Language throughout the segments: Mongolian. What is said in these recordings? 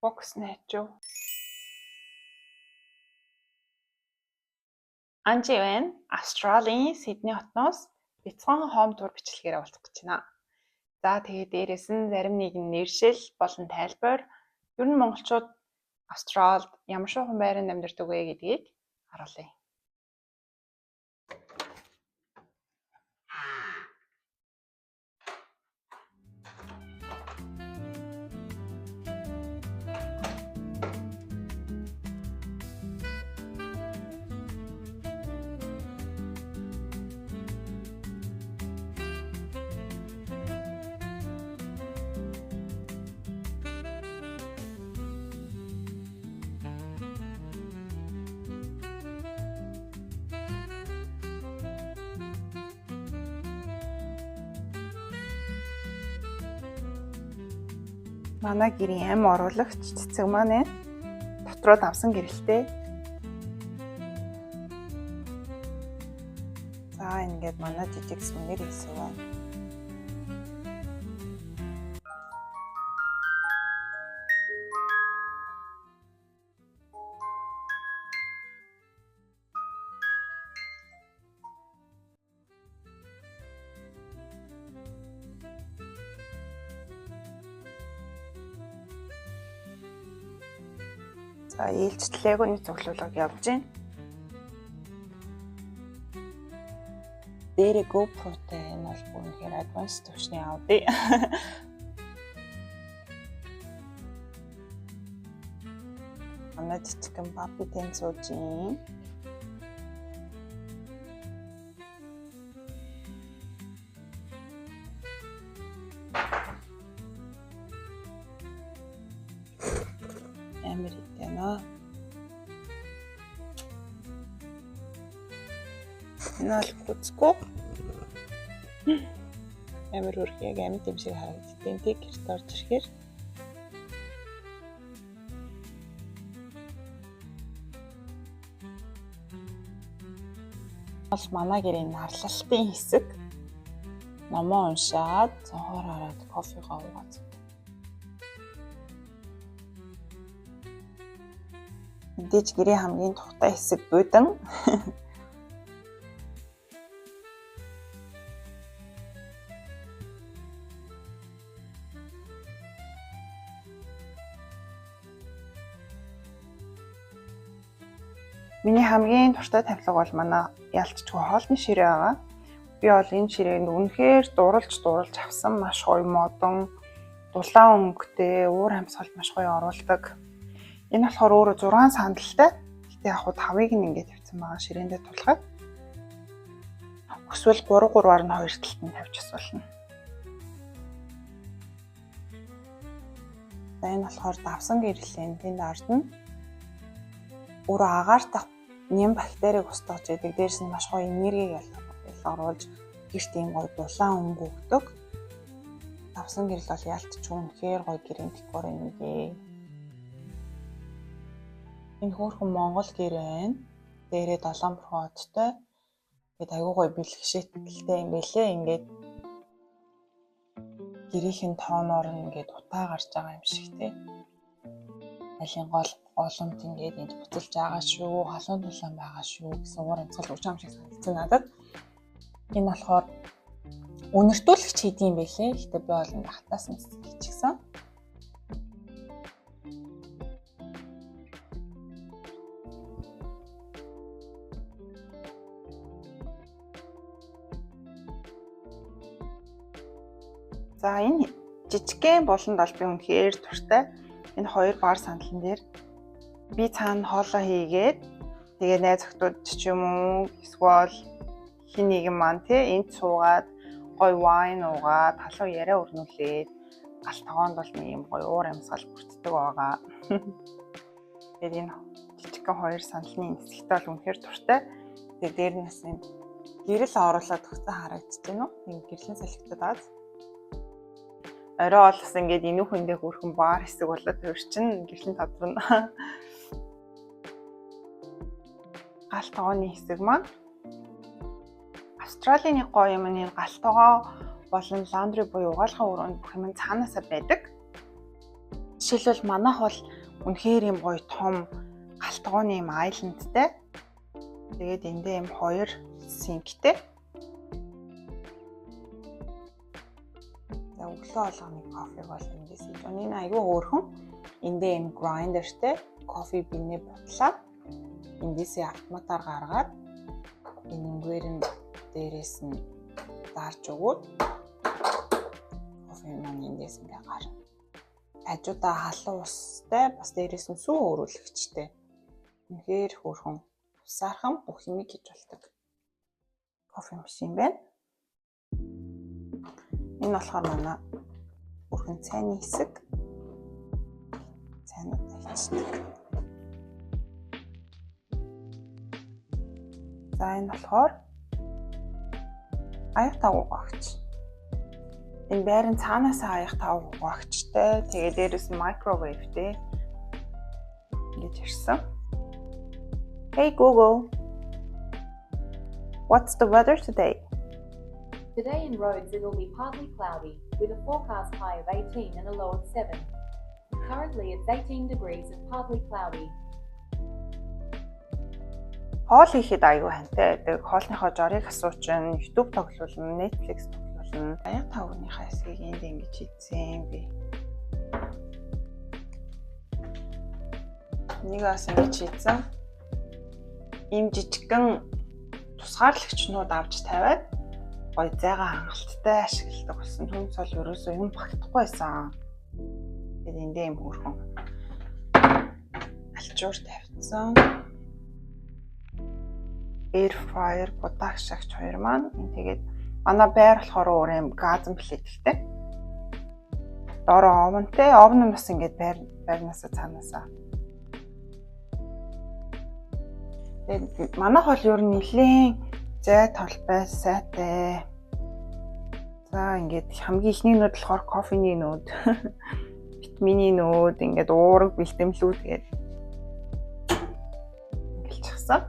Бокс найчуу. Анжи байна. Австралийн Сидней хотноос бяцхан хоум тур бичлэгээр уулзах гэж байна. За тэгээд дээрэс нь зарим нэгэн нэршил болон тайлбар ер нь монголчууд Австралид ямар шоухан байранд амьдардаг вэ гэдгийг харуулъя. Манай гэрийн ам оруулагч цэцэг маань дотроо давсан гэрэлтэй. За ингээд манай жижиг сүнээр хэлсэн байна. За ээлжлээгөөний цуглуулга явж байна. Дээрээ GoPro-тэй энэ бол бүрнхээр advanced төвшний аудио. Манай жижигхэн папи тэнцүүж юм. Американо. Нал гүцгүй. Амар үргэлж амьд юм шиг харагддаг. Тэг гэрт орж ирэхээр бол манай гэрийн нарлалтын хэсэг номоо уншаад цонхоор хараад кофегаа уугаад. Мэдээж гэрийн хамгийн тухтай хэсэг буудан. Миний хамгийн дуртай тавилга бол манай ялцчгүй хоолны ширээ байгаа. Би бол энэ ширээнд үнэхээр дурлж авсан маш гоё модон, дулаан өнгөтэй, уур амьсгалд маш гоё оруулдаг. Энэ болохоор өөрөө 6 сандалтай. Гэтэ яг хуу 5-ыг нь ингээд тавьсан байгаа ширээндээ тулгаад. Эсвэл 3-3-аар нь хоёр талд нь тавьж асуулна. За энэ болохоор давсан гэрлийн тэнд ордно. Өөрөө агаартай нэм бактерийг устгаж яадаг. Дээрс нь маш гоё энергийг оруулж гэрт ийм гоё дулаан өнгө өгдөг. Давсан гэрэл бол ялцч үнэхээр гоё гэрийн декор юм гээ. Энэ хөөрхөн Монгол гэр байна. Дээрээ 7 проодтой. Тэгээд аягүй гоё бэлгшээтэй юм бэлээ. Ингээд гэрийн тооноор ингээд утаа гарч байгаа юм шиг тий. Алин гол оломт ингээд энд буцалж байгаа шүү, халуун дулаан байгаа шүү гэсэн уур амьсгал өгч байгаа юм шиг санагдсан надад. Энэ болохоор үнэртүүлэгч хийдэг юм байлээ. Гэтэ би бол ингээд хатаас нь хийчихсэн. За энэ жижигхэн болонд бол би үнэхээр дуртай. Энэ хоёр баар сандалн дээр би цаана хоолоо хийгээд тэгээ найз охтууд ч юм уу эсвэл хин нэгэн маань тий энд суугаад гоё вайн уугаад халуун яриа өрнүүлээд галт тогоонд бол нэг юм гоё уур амьсгал бүрддэг байгаа. Тэгээд энэ жижигхэн хоёр сандалны хэсэгт бол үнэхээр дуртай. Тэгээ дээрнээс нь гэрэл оруулаад өгсөн харагдаж байна уу? Нэг гэрлийн салхитад аз. Орой олсон ингээд инүүхэндээ хөрхөн баар хэсэг болоод төрчин гэрлийн тодорно. Галт тогооны хэсэг маань Австралийн нэг гоё юм энэ галт тогоо болон ландри буюу угаалгын өрөөнд бүх юм цаанаасаа байдаг. Жишээлбэл манайх бол үнэхээр юм гоё том галтгооны юм айландтай. Тэгээд эндээ юм 2 синктэй. За өглөө болгоны кофег бол эндээс хийж байна. Энэ аюу хөөрхөн. Эндээ юм грайндертэй кофе бинээ бутлаад эндээсээ автоматар гаргаад энэгээр нь дээрээс нь дарж өгөөд кофе маань эндээс ингээ гарна. Хажуудаа халуун устай бас дээрээс нь сүү өөрүүлэгчтэй. Үнэхээр хөөрхөн усаархан бүх юмыг хийж болдог кофе машин байна. Энэ болохоор манай бүрхэн цайны хэсэг. Цайнууд хийчихдэг. За энэ болохоор аяг тав угаагч. Энэ байрны цаанаасаа аяг тав угаагчтай. Тэгээ дээрээс нь microwave-тэй ингэж ирсэн. Hey Google, what's the weather today? Today in Rhodes it will be partly cloudy with a forecast high of 18 and a low of 7. Currently it's 18 degrees and partly cloudy. Хоол хийхэд аягүй хантай. Тэгээ хоолныхоо жорыг асуучин, YouTube тоглуулна, Netflix тоглуулна. Аяг тавныхаа хэсгийг энд ингэж хийцэн би. Нэг бас ингэж хийцэн. Ийм жижигхэн тусгаарлагчнууд авч тавиад гоё зайгаа хангалттай ашигладаг болсон. Түнс бол ерөөсөө юм багтахгүй байсан. Тэгээд эндээ юм хөөрхөн алчуур тавьсан. Air fryer будаа шагч хоёр маань тэгээд манай байр болохоор өөр юм газан плиттэй. Дороо овонтэй, овн нь бас ингээд байрнаасаа цаанаасаа. Тэгээд манайх бол ер нь нэлийн зай толбай сайтай. За ингээд хамгийн ихний нүүд болохоор кофений нүүд, витамины нүүд, ингээд уурга бэлтэмлүүд тэгээд ингэлчихсэн.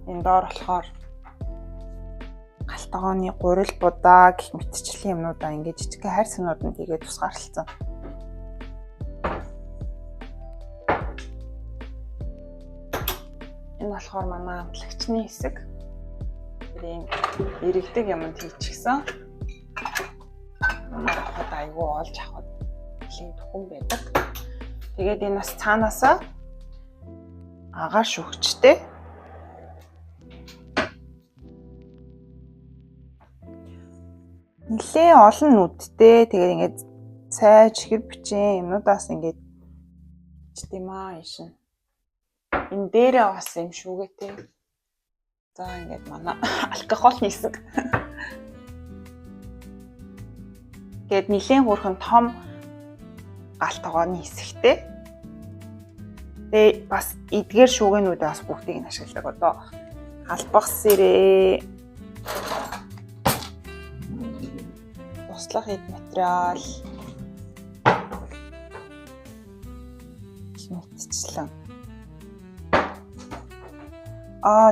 Энэ доор болохоор галтгооны гурил будаа гэх мэтчлийн юмнуудаа ингээд жижиг хайр сунууд нь тэгээд тусгаарлалцсан. Энэ болохоор манай амтлагчны хэсэг. Тэрийн иргэдэг юмд хийчихсэн. Манай хот айгүй олж авахд нэлийн тухайн байдаг. Тэгээд энэ бас цаанаасаа агаар шүүгчтэй. Нилээ олон нүдтэй. Тэгээд ингээд цай, чихэр бичэн юмнуудаас ингээд чимээ ишин. Энэ дээрээ бас юм шүүгээтэй. За ингээд манай алкогольны хэсэг. Тэгээд нилээн хөрхөн том галтгооны хэсэгтэй. Тэгээд бас эдгээр шүүгэнүүдээ бас бүгдийг нь ашигладаг. Одоо албах сэрээ, туслах эд материал, хэмэтчлэн.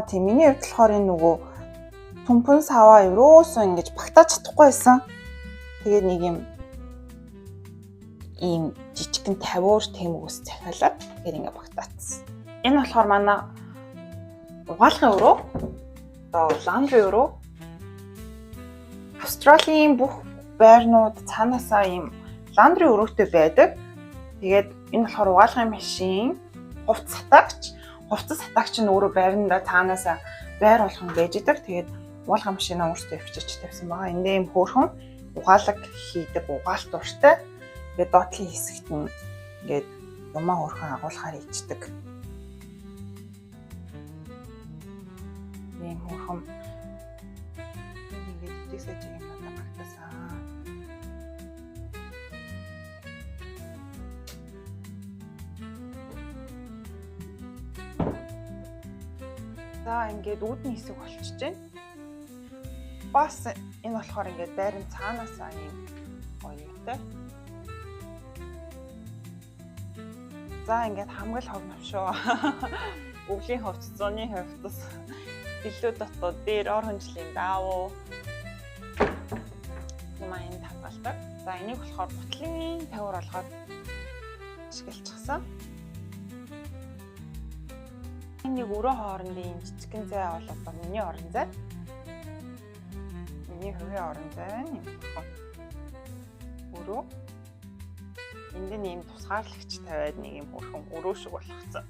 Тийм миний хувьд болохоор энэ нөгөө түмпэн саваа ерөөсөө ингэж багтааж чадахгүй байсан. Тэгээд нэг ийм жижигхэн тавиур тэмгүүс захиалаад тэгээд ингэ багтаацсан. Энэ болохоор манай угаалгын өрөө, одоо ландри өрөө. Австралийн бүх байрнууд цаанаасаа ийм ландри өрөөтэй байдаг. Тэгээд энэ болохоор угаалгын машин, хувцас сатаагч. Хувцас сатаагч нь өөрөө байрнда цаанаасаа байр болгон байж идэг. Тэгээд угаалгын машинаа өөртөө өвчөж тавьсан байгаа. Эндээ юм хөөрхөн угаалга хийдэг угаалт уртай. Тэгээд доотлын хэсэгт нь ингээд юмаа хөөрхөн агуулгаар ичдэг. Ийм хөөрхөн ингээд дэсэж юм надад багтаасан. За ингээд үүдний хэсэг болчихж байна. Бас энэ болохоор ингээд байрны цаанаасаа юм гоётой. За ингээд хамгаал хогнов шүү. Өвлийн хувцас, зуны хувцас, илүү дотоод дээр ор хөнжлийн даавуу. Юмаа энд хамгаалдаг. За энийг болохоор бутлын тавиур болгоод ашиглчихсан. Энэ нэг өрөө хоорондын жижигхэн зай бол одоо миний орон зай. Миний хувийн орон зай байна юм. Өрөө. Энд нь ийм тусгаарлагч тавиад нэг юм хөрхөн өрөө шиг болгоцсон.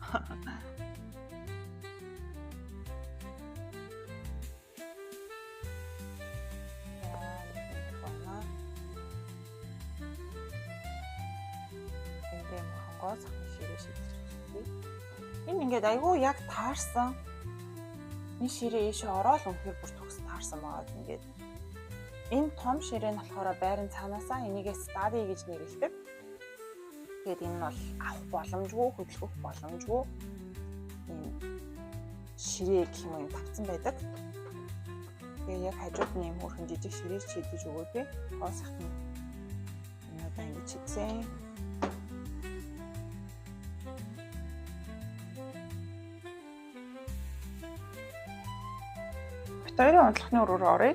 Энэ ингээд айгүй яг таарсан. Энэ ширээ ийшээ ороод үнэхээр бүр төгс таарсан байгаа. Ингээд энэ том ширээ нь болохоор байрын цаанаасаа энийгээ study гэж нэрлэдэг. Тэгээд энэ нь бол авах боломжгүй, хөдөлгөх боломжгүй ийм ширээ гэх юм тавцсан байдаг. Тэгээд яг хажууд нь ийм хөрхөн жижиг ширээ чийдэж өгөөдэй. Хоосхт нь одоо ингэж чидсэн. Хоёрын унтлахны өрөөр оръё.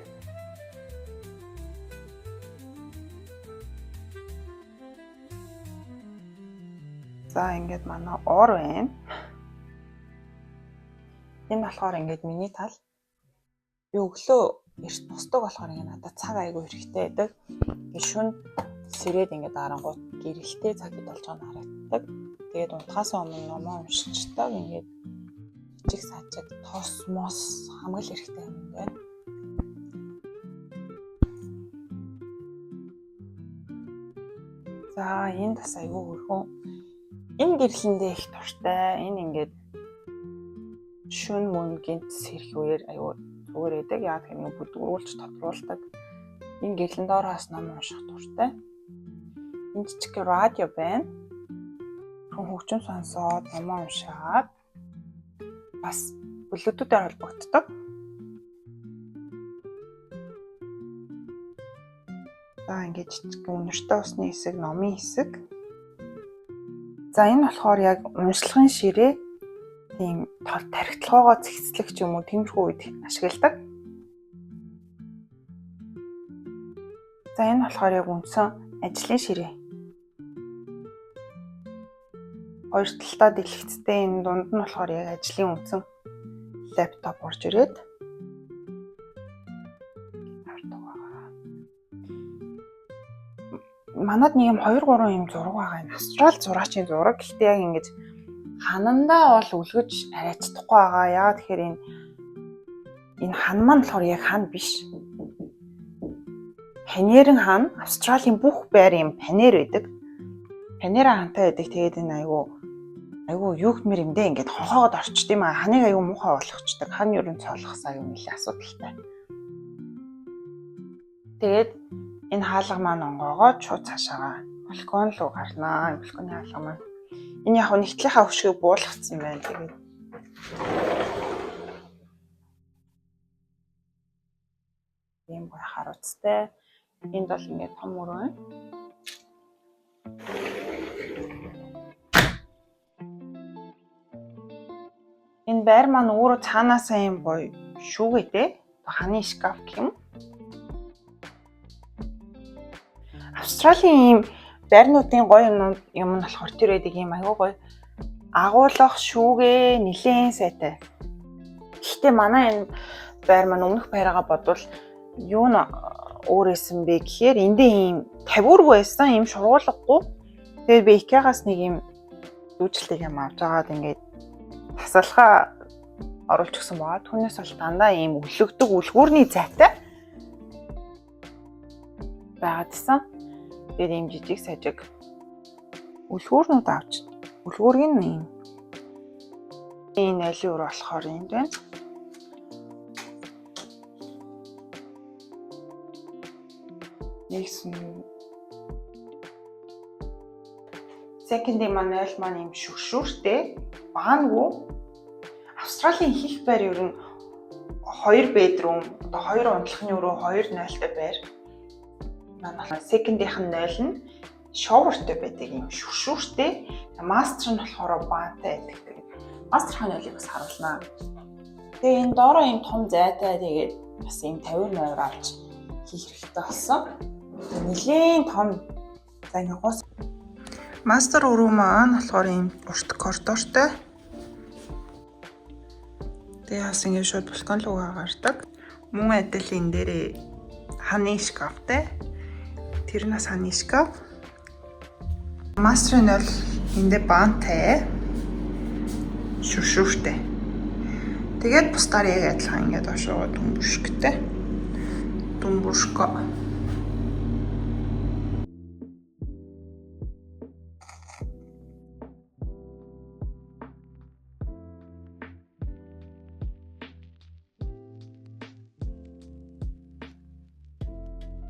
За ингээд манай ор байна. Энэ болохоор ингээд миний тал. Би өглөө эрт босдог болохоор ингээд надад цаг айгүй хэрэгтэй байдаг. Ингээд шүн сэрээд ингээд дарангууд гэрэлтэй цагт болж байгааг харагддаг. Тэгээд унтахаас өмнө номоо уншчихдаг ингээд жижиг сажиг тос мос хамгаал хэрэгтэй юм байна. За энэ бас айгүй хөрхөн. Энэ гэрлэндээ их туртай. Энэ ингээд шүн мөнгөнд сэрх үеэр айгүй зүгээр байдаг. Яг нэг бүдгөрүүлж тодруулдаг. Энэ гэрлэн доороос ном унших туртай. Энэ жижиг радио байна. Хөгжим сонсоод ном уншаад бас Bluetooth-аар холбогддог. За ингээд жижиг үнэртэй усны хэсэг, номын хэсэг. За энэ болохоор яг уншлагын ширээ тийм тархитлагоо цэгцлэх ч юм уу тиймэрхүү үед ашигладаг. За энэ болохоор яг үндсэн ажлын ширээ. Хоёр талдаа дэлгэцтэй энэ дунд нь болохоор яг ажлын үндсэн лаптоп орж ирээд манад нэг юм 2-3 юм зураг байгаа юм. Австрал зураачийн зураг. Гэхдээ яг ингэж ханандаа бол үлгэж арайцдахгүй байгаа. Яагаад тэгэхээр энэ хан маань болохоор яг хан биш. Панерын хан Австралийн бүх байр юм панер байдаг. Панера хантай байдаг. Тэгээд энэ айгу юу гэмээр юм дээ ингээд хонхоогод орчд юм аа. Ханыг айгу муухай болгочдаг. Хан юу н цоолгосаа юм нэлээ асуудалтай. Тэгээд энэ хаалга маань онгоогоо шууд цаашаага балкон руу гарнаа. Балконы хаалга маань. Энэ яг нэгтлийнхаа хөшгийг буулгацсан байна. Тэгээд ийм гой харуулцтай. Энд бол ингээд том өрөө байна. Энэ байр маань өөрөө цаанаасаа юм гоё шүүгээтэй. Ханы шкаф гэх юм. Австралийн ийм байрнуудын гоё юм нь болохоор тэр байдаг юм аягүй гоё агуулгах шүүгээ нэлээд сайтай. Гэхдээ манай энэ байр маань өмнөх байраагаа бодвол юу н өөрөөсөн бэ гэхээр эндээ ийм тавиургүй байсан ийм шургуулгагүй. Тэгээд би IKEA-гаас нэг ийм дүүжилтийг юм авч агаад ингээд тасалхаа оруулж өгсөн баа. Түүнээс бол дандаа ийм өлөгдөг үлгүүрний зайтай байгаадсан. Тэгээд ийм жижиг сажиг үлгүүрнүүд авч үлгүүрг нь ийм айлын өр болохоор юм байна. Нэгсэн second-ийн маань айл маань ийм шүршүүртэй баангүй. Австралийн их байр ер нь 2 bedroom, одоо 2 унтлахны өрөө 2 0-тай байр. Манай second-ийнх нь 0 нь showerтэй байдаг юм шүршүүртэй. Master нь болохоор баантай байдаг. Master-ын 0-ыг бас харуулнаа. Тэгээ энэ доороо ийм том зайтай тэгээд бас ийм 50 морь авч хийх хэрэгтэй болсон. Нэлийн том зайнагаас Мастер өрөө маань болохоор ийм урт коридортой. Тэгээ бас ингэ шууд балкон руу гардаг. Мөн адил энэ дээр ханы шкафтай. Тэр нас ханы шкаф. Мастерын бол эндээ баантай. Шүршүртэй. Тэгээд бусдаар яг адилхан ингээд ошоо дүнбүршгтэй. Дүнбүршгөө.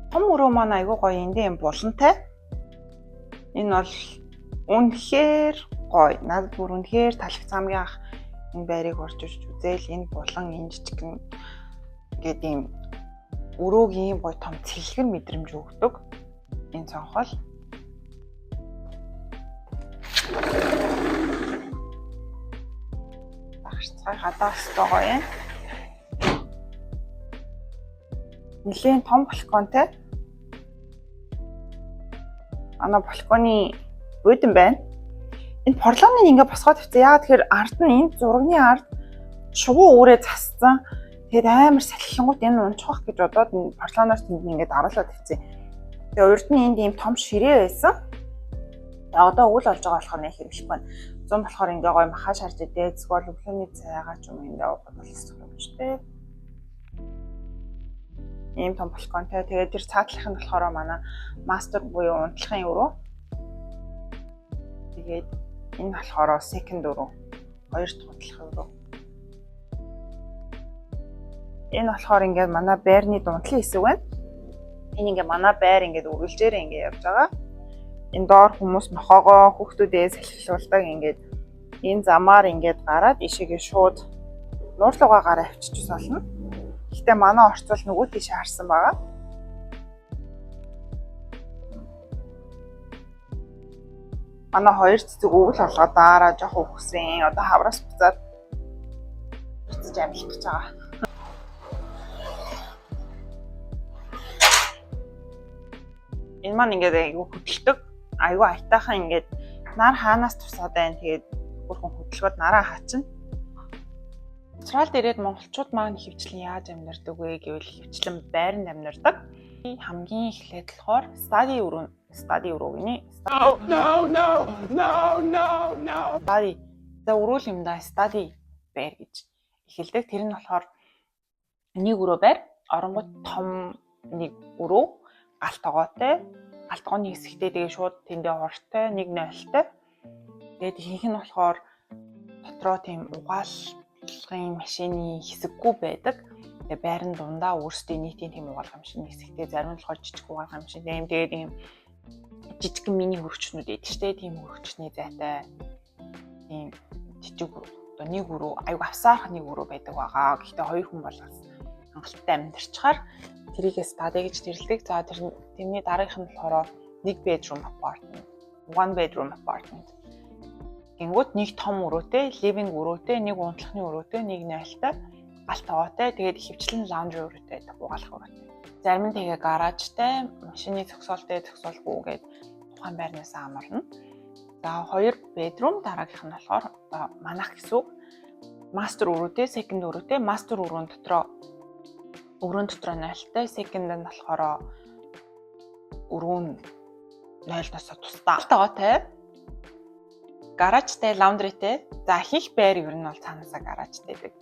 Том өрөө маань айгүй гоё эндээ юм булантай. Энэ бол үнэхээр гоё. Надад бүр үнэхээр таалагдсан хамгийн анх энэ байрыг орж ирж үзээл энэ булан энэ жижигэн гэдэг юм өрөөгийн гоё том цэлгэр мэдрэмж өгдөг. Энэ цонхол. Багшцай гадаас байгаа юм. Нэлээд том балконтой. Ана балконы буудан байна. Энэ порлоныг ингээ босгоод тавьсан. Яагаад тэгэхээр ард нь энэ зурагны ард шувуу өөрөө зассан. Тэгээд амар салхилангууд энэ унчхах гэж бодоод энэ порлоноор тэнд ингээ даруулаад тавьсан. Тэгээд урд нь энд ийм том ширээ байсан. Тэгээд одоо үл болж байгаа болохоор нэг хэрэглэх байна. Зам болохоор ингээ гоё маха шарж идээ. Эсвэл өглөөний цайгаа ч юм ингээ уугаад болсон юм шүү дээ. Ийм том балконтой. Тэгээд тэр цаатлах нь болохоор манай мастер буюу унтлахын өрөө. Тэгээд энэ болохоор second өрөө. Хоёр дахь унтлахын өрөө. Энэ болохоор ингээд манай байрны дундлын хэсэг байна. Энэ ингээд манай байр ингээд үргэлжээр ингээд явж байгаа. Энэ доор хүмүүс нохоогоо хүүхдүүдээ салхилуулдаг ингээд энэ замаар ингээд гараад ишээгээ шууд нуурлуугаа гараа авчиж болно. Гэхдээ манай орцвол нөгөө тийш харсан байгаа. Манай хоёр цэцэг өвөл олгоод дараа жоох өгсөн. Одоо хавраас буцаад буцаж амьлах гэж байгаа. Энэ маань ингээд айгүй хөдөлдөг. Айгүй айтайхан ингээд нар хаанаас тусаад байна. Тэгээд бүрхэн хөдөлгөөд нараа хаачна. Австралид ирээд монголчууд маань хөвчлэн яаж амьдардаг вэ гэвэл хөвчлэн байранд амьдардаг. Хамгийн эхлээд болохоор study өрөө гинэ. No. Study. За өрөөл юмдаа study байр гэж эхэлдэг. Тэр нь болохоор нэг өрөө байр, оронгууд том нэг өрөө, галт тогоотой, галт тогооны хэсэгтээ тэгээ шууд тэндээ урттай, нэг нойлтой. Тэгээд ихэнх нь болохоор дотроо тийм угаалгын машины хэсэггүй байдаг. Тэгээ байрны дундаа өөрсдийн нийтийн тийм угаалгын машины хэсэгтэй, зарим нь болохоор жижиг угаалгын машин. Тэгээд ийм жижиг мини хөрөгчнүүд байдаг шүү дээ. Тийм хөрөгчний зайтай ийм жижиг одоо нэг өрөө, аюу авсаарх нэг өрөө байдаг байгаа. Гэхдээ хоёр хүн болгоос хангалттай амьдарчаар тэрийгээ study гэж нэрлэдэг. За тэрний дараагийнх нь болохоор нэг bedroom apartment, one bedroom apartment. Гингүүд нэг том өрөөтэй, living өрөөтэй, нэг унтлахны өрөөтэй, нэг нойлтой, галт тогоотой, тэгээд хөвчлэн lounge өрөөтэй байдаг, угаалгах өрөөтэй. Зарим нь тэгээ гаражтай, машины зогсоолтой, зогсоолгүй гээд тухайн байрнаас амарна. За 2 bedroom, дараагийнх нь болохоор манах гэсэн үг. Master өрөөтэй, second өрөөтэй, master өрөөнд дотроо нойлтой, second нь болохоор өрөө нь нойлноос тусдаа тогоотой. Гаражтай, лаундритэй. За хийх байр ер нь бол цаанаасаа гаражтай байдаг.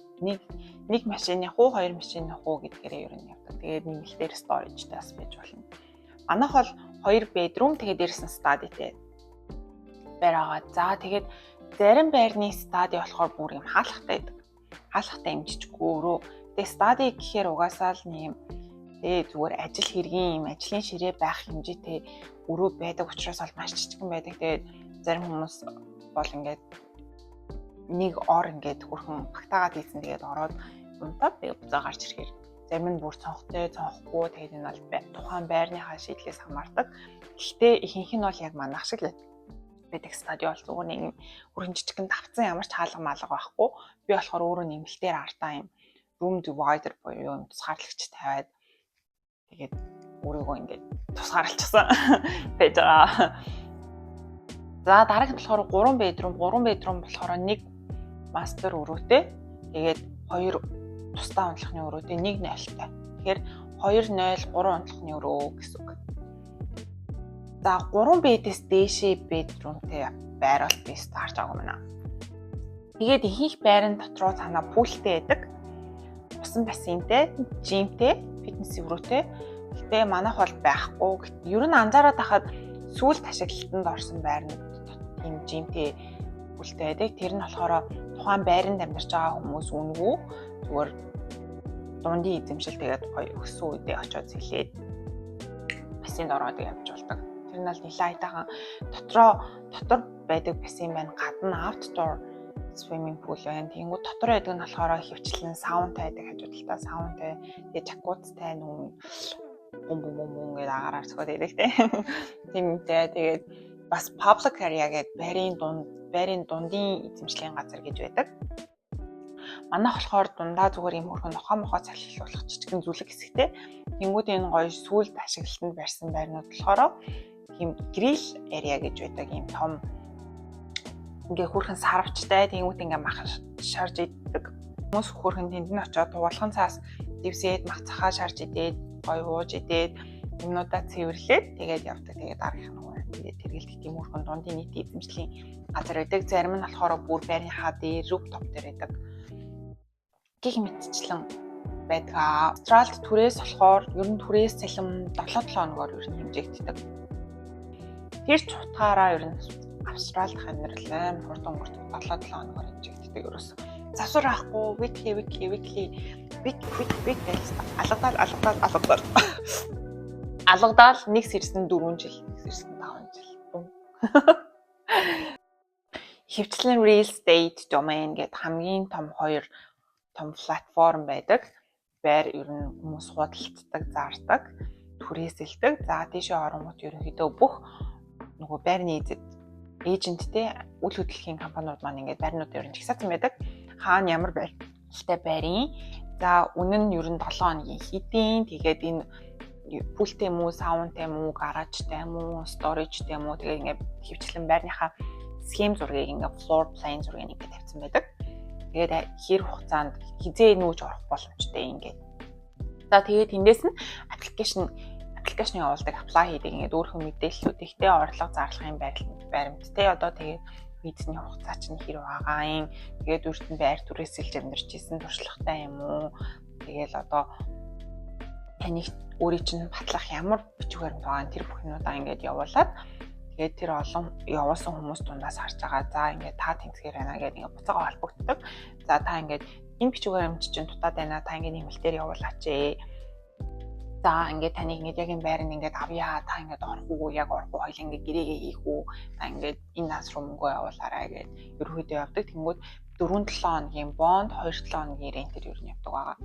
Нэг машины хуу, хоёр машины хуу гэдгээрээ ер нь явдаг. Тэгээд нэмэлтээр сторэжтэй бас байж болно. Манайх бол 2 bedroom, тэгээд дээрээс нь studyтэй байр байгаа. За тэгээд зарим байрны study болохоор бүр юм хаалхтай байдаг. Хаалхтай юм жижиггүй өрөө. Тэгээд study гэхээр угаасаа л нэм зүгээр ажил хэргийн юм, ажлын ширээ байх хэмжээтэй өрөө байдаг учраас бол маш жижигхэн байдаг. Тэгээд зарим хүмүүс бол ингээд нэг ор ингээд хөрхөн багтаагаад ийсэн тэгээд ороод унтаад тэгээд буцаа гарч ирэхээр зарим нь бүр цонхтой, цонхгүй тэгээд энэ бол тухайн байрныхаа шийдлээс хамаардаг. Гэхдээ ихэнх нь бол яг манайх шиг л байдаг стадио бол зүгээр нэг хөрхөн жижигхэн давцсан ямар ч хаалга маалга байхгүй. Би болохоор өөрөө нэмэлтээр артаа юм room divider буюу юм тусгаарлагч тавиад тэгээд өөрийгөө ингээд тусгаарлчихсан байж байгаа. За дараагт болохоор 3 bedroom болохоор нэг мастер өрөөтэй. Тэгээд 2 тусдаа унтлахны өрөөтэй, 1 0-тай. Тэгэхээр 2 0 3 унтлахны өрөө гэсэн үг. За 3 бэдээс дээшээ bedroomтэй байр бол би старч байгаа юм байна. Тэгээд ихэнх байрны дотроо цаана пүүлтэй байдаг. Усан бассейнтэй, жимтэй, фитнес өрөөтэй. Гэтэ манайх бол байхгүй. Ер нь анзаараад байхад сүүлд ашиглалтанд орсон байрнууд тийм жимтэй пүүлтэй байдаг. Тэр нь болохоор тухайн байранд амьдарч байгаа хүмүүс үнгүү зүгээр дундын эзэмшил тэгээд гоё өссөн үедээ очиод зэлээд бассейнд ороод явж болдог. Тэр нь л нэлээд айтайхан дотор байдаг бассейн байна. Гадна outdoor swimming pool байна. Тэнгүүд дотор байдаг нь болохоор хөвчлэн саунтай байдаг хажуудалтаа саунтай. Тэгээд жакуцтай нүн бум гэдэг агаараар цогод байдаг тиймтэй. Тэгээд бас public area гэдэг байрын дундын эзэмшлийн газар гэж байдаг. Манайх болохоор дундаа зүгээр юм хөрхөн нохоо цалхилуулах жижигэн зүлэг хэсэгтэй. Тэнгүүд энэ гоё сүүлд ашиглалтанд барьсан байрнууд болохоор тийм grill area гэж байдаг. Ийм том ингээ хөрхөн сарвчтай тэнгүүд ингээ мах шарж иддэг. Хүмүүс хөрхөн тэнд нь очиод туулхан цаас дэвсээд мах цахаа шарж идээд гоё ууж идээд юмнуудаа цэвэрлээд тэгээд явдаг. Тэгээд дараагийнх нь тэгээд тэргэлдэг тийм хөрхөн дундын нийт эзэмшлийн газар байдаг. Зарим нь болохоор бүр байрныхаа дээр rooftop дээр байдаг. Гэх мэтчлэн байдаг. Австралид түрээс болохоор ер нь түрээс цалин 7 хоногоор ер нь хэмжигддэг. Тэр ч утгаараа ер нь Австралид амьдрал аим хурдан өнгөрдөг 7 хоногоор хэмжигддэг ерөөс. Засвар авахгүй weekly алгадаал нэг сэрсэн 4 жил, нэг сэрсэн 5 жил. Хөвчлэн real estate domain гэдэг хамгийн том 2 том платформ байдаг. Байр ер нь хүмүүс худалддаг, зардаг, түрээсэлдэг. За тийшээ оронгууд ерөнхийдөө бүх нөгөө байрны эйженттэй үйл хөдлөлийн компаниуд маань ингээд байрнууд ер нь жигсаасан байдаг. Хаана ямар байртай байрын. За үнэн нь ер нь 7 хоногийн хэдийн. Тэгээд энэ пүүлтэй юм уу, саунтай юм уу, гаражтай юм уу, сторэжтэй юм уу. Тэгээд ингээд хөвчлэн байрныхаа схем зургийг ингээд floor plan зургийг ингээд тавьсан байдаг. Тэгээд хэр хугацаанд хизээ нүүж орох боломжтой ингээд. За тэгээд эндээс нь аппликейшн явуулдаг, apply хийдэг ингээд өөрхөн мэдээллүүд ихтэй орлого зарлагын баримттай одоо тэгээд визний хугацаа чинь хэр байгаа юм. Тэгээд өөртөө байр түрээсэлж амьдарч исэн туршлагатай юм уу? Тэгээд одоо таныг өөрийн чинь батлах ямар бичиг баримт байгаа тэр бүх юмудаа ингээд явуулаад тэгээд тэр олон явуулсан хүмүүс дундаас харж байгаа. За ингээд та тэнцгээр байна гэдэг ингээд буцаага холбогддог. За та ингээд энэ бичиг баримт чинь дутаад байна. Та ингээд нэмэлтээр явуулаач ээ. За ингээд таныг ингээд яг энэ байранд ингээд авъя. Та ингээд орох уу, яг орохгүй хоёул ингээд гэрээгээ хийх үү. Та ингээд энэ нас руу мөнгө явуулаарай гэд ерөөдөө явдаг. Тэнгүүд 4-7 хоногийн бонд, 2-7 хоногийн рентээр ер нь явдаг байгаа.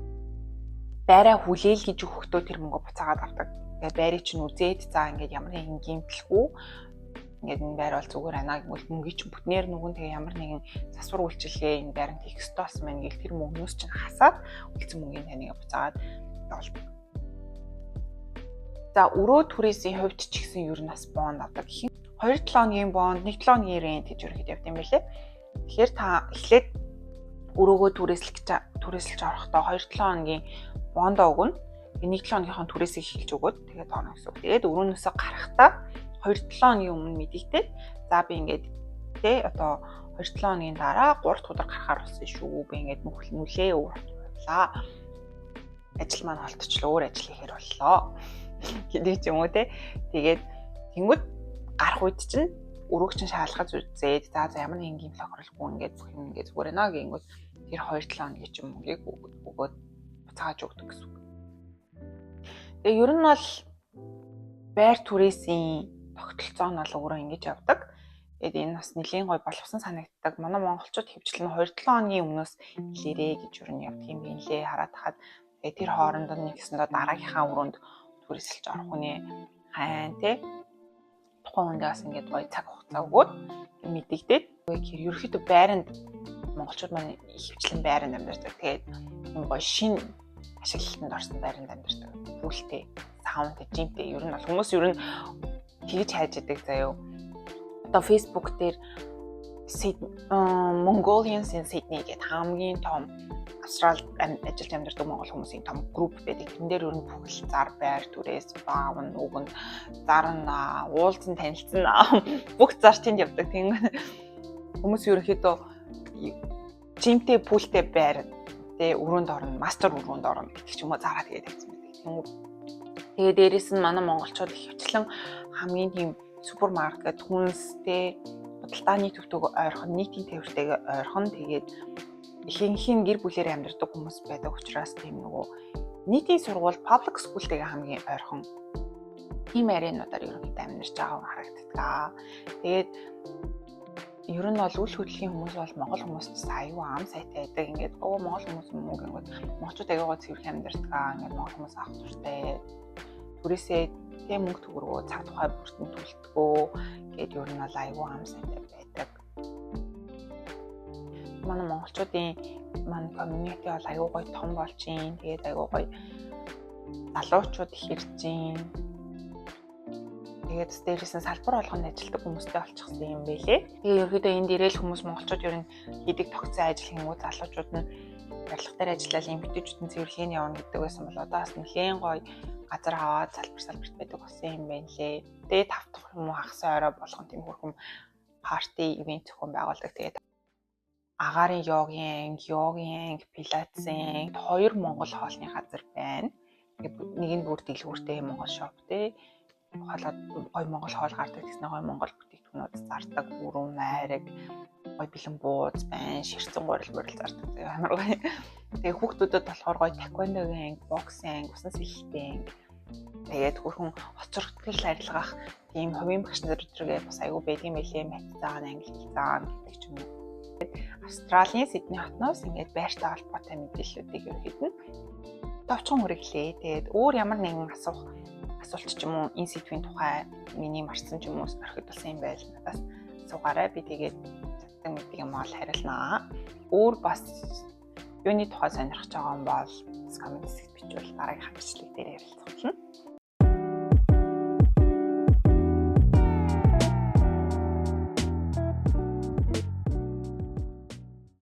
Байраа хүлээл гэж өгөхдөө тэр мөнгө буцаагаад авдаг. Тэгээд байрыг чинь үзээд за ингээд ямар нэгэн гэмтэлгүй ингээд энэ байр бол зүгээр анаа гэвэл мөнгөний чинь бүтнээр нүгэн тэгээ ямар нэгэн засвар үйлчилгээ энэ байранд хийх ёстой болсон байна гэл тэр мөнгнөөс чинь хасаад үлцэн мөнгөний таныг буцаагаад олдог. За өрөө түрээсийн хувьд ч гэсэн ер нь бас бонд авдаг. 2-7 хоногийн бонд, 1-7 хоногийн рент гэж өргөд явд юм байлээ. Тэгэхээр та эхлээд өрөөгөө түрээсэлж орохдоо 2-7 хоногийн бондоо өгнө. 1-7 хоногийнхаа түрээсийг эхэлж өгөөд тэгээд орно гэсэн үг. Тэгээд өрөөнөөсөө гарахдаа 2-7 хоногийн өмнө мэдэгдээд за би ингээд одоо 2-7 хоногийн дараа 3 дахь удаа гарахаар болсон шүү. Би ингээд нүлээ уурлаа. Ажил маань холтчлоо, өөр ажил хийхээр боллоо. Гэдэг юм уу те. Тэгээд тэнгууд гарах үед чинь өрөөг чинь шаалгаж үзээд за ямар нэгэн гэмт тохиолдолгүй ингээд бүх юм ингээд зүгээр наа гингүүд тэр 2-7 хоногийн чинь мөнгийг өгөөд буцааж өгдөг гэсэн үг. Тэгээ ер нь бол байр түрээсийн тогтолцоо нь бол өөрөө ингэж явдаг. Тэгээд энэ бас нэлийн гой боловсон санагддаг. Манай монголчууд хөвчлэн 2-7 хоногийн өмнөөс хэлээрээ гэж ер нь явдаг юм билээ. Хараад хахад тэгээд тэр хооронд нь нэгсэндээ дараагийнхаа өрөөнд түрээсэлж орох хүний хайн тий тухайн хүндээ бас ингээд гоё цаг хугацаа өгөөд мэдэгдээд ерөөхдөө байранд монголчууд маань хөвчлэн байранд амьдардаг. Тэгээд юм гоё шин ашиглалтанд орсон байранд амьдардаг. Пүүлтэй, саунд, жимтэй ер нь бол хүмүүс ер нь хийж хайж идэг заяо. Одоо Facebook дээр Mongolians in Sydney гэдэг хамгийн том Австралид ажиллаж амьдардаг монгол хүмүүсийн том групп байдаг. Тэрэн дээр ер нь бүх л зар байр түрээс баавн үгэнд зарна уулзсан танилцсан бүх зар тэнд явдаг. Тийм хүмүүс ерөнхийдөө жимтэй пүүлтэй байр тэ өрөөнд орно, мастер өрөөнд орно гэдэг ч юм уу зараа тэгээд тавьсан байдаг. Тэгээд дээрэс нь манай монголчууд их хвчлэн хамгийн тийм супермаркет хүнстэй худалдааны төвтэйг ойрхон нийтийн тээвэртэйг ойрхон тэгээд ихэнх нь гэр бүлээр амьдардаг хүмүүс байдаг учраас тийм нөгөө нийтийн сургууль public school-тэйг хамгийн ойрхон тийм аренуудаар ерөнхийдөө амьдарч байгаа харагддаг. Тэгээд ер нь бол үйл хөдлөлийн хүмүүс бол монгол хүмүүст аюу ам сайтай байдаг. Ингээд монгол хүмүүс мөнгө ингээд монголчууд аюугаа цэвэрх амьдардаг. Ингээд монгол хүмүүс авах туртай. Түрээсээ тийм мөнгө төгрөгөө цаг тухай бүртэн төлдгөө гээд ер нь бол аюу ам сайтай байдаг. Манай монголчуудын community бол аюу гоё том болж байна. Тэгээд аюу гоё залуучууд их ирж байна. Тэгээд дээрээс нь салбар болгонд ажилладаг хүмүүстэй болчихсон юм байлээ. Тэгээд ерөөдөө энд ирээл хүмүүс монголчууд ер нь хийдэг тогтсон ажил хийнгүү залуучууд нь барилга дээр ажиллаад эмэгтэйчүүд нь цэвэрхэн явна гэдэг байсан бол одоо бас нэлээд гоё газар аваад салбарт байдаг болсон юм байна лээ. Тэгээд тавтах юм уу хагас орой болгон тийм хөрхөм парти ивент зохион байгуулдаг. Тэгээд агаарын йогийн, пилатесын хоёр монгол хоолны газар байна. Нэг нь бүр дэлгүүртэй монгол шоп те. Хоолой гой монгол хоол гардаг гэсэн гой монгол бүтээгдэхүүнүүд зардаг, бүрэн найраг, гой бэлэн бууз байна, ширцэн гурил зардаг. Амар гоё. Тэгээ хүүхдүүдэд болохоор гой таквондогийн, боксинг, усан сэлэлтийн тэгээд хөрхөн хоцрогдол арилгах тийм хувийн багш нар зэрэг бас аягүй байдаг юм байлээ. Мат заан, англи хэл заан гэдэг ч юм уу. Австралийн Сидней хотноос ингээд байртай холбоотой мэдээллүүдийг ерөөхдөө товчхон хүргэлээ. Тэгээд өөр ямар нэгэн асуулт ч юм уу энэ сэдвийн тухай миний марсан ч юм уу орхидулсан юм байл надаас асуугаарай. Би тэгээд цагдаа мэддэг юм бол хариулнаа. Өөр бас юуны тухай сонирхож байгаа юм бол коммент хэсэгт бичвэл дараагийн хамтчлаг дээр ярилцах болно.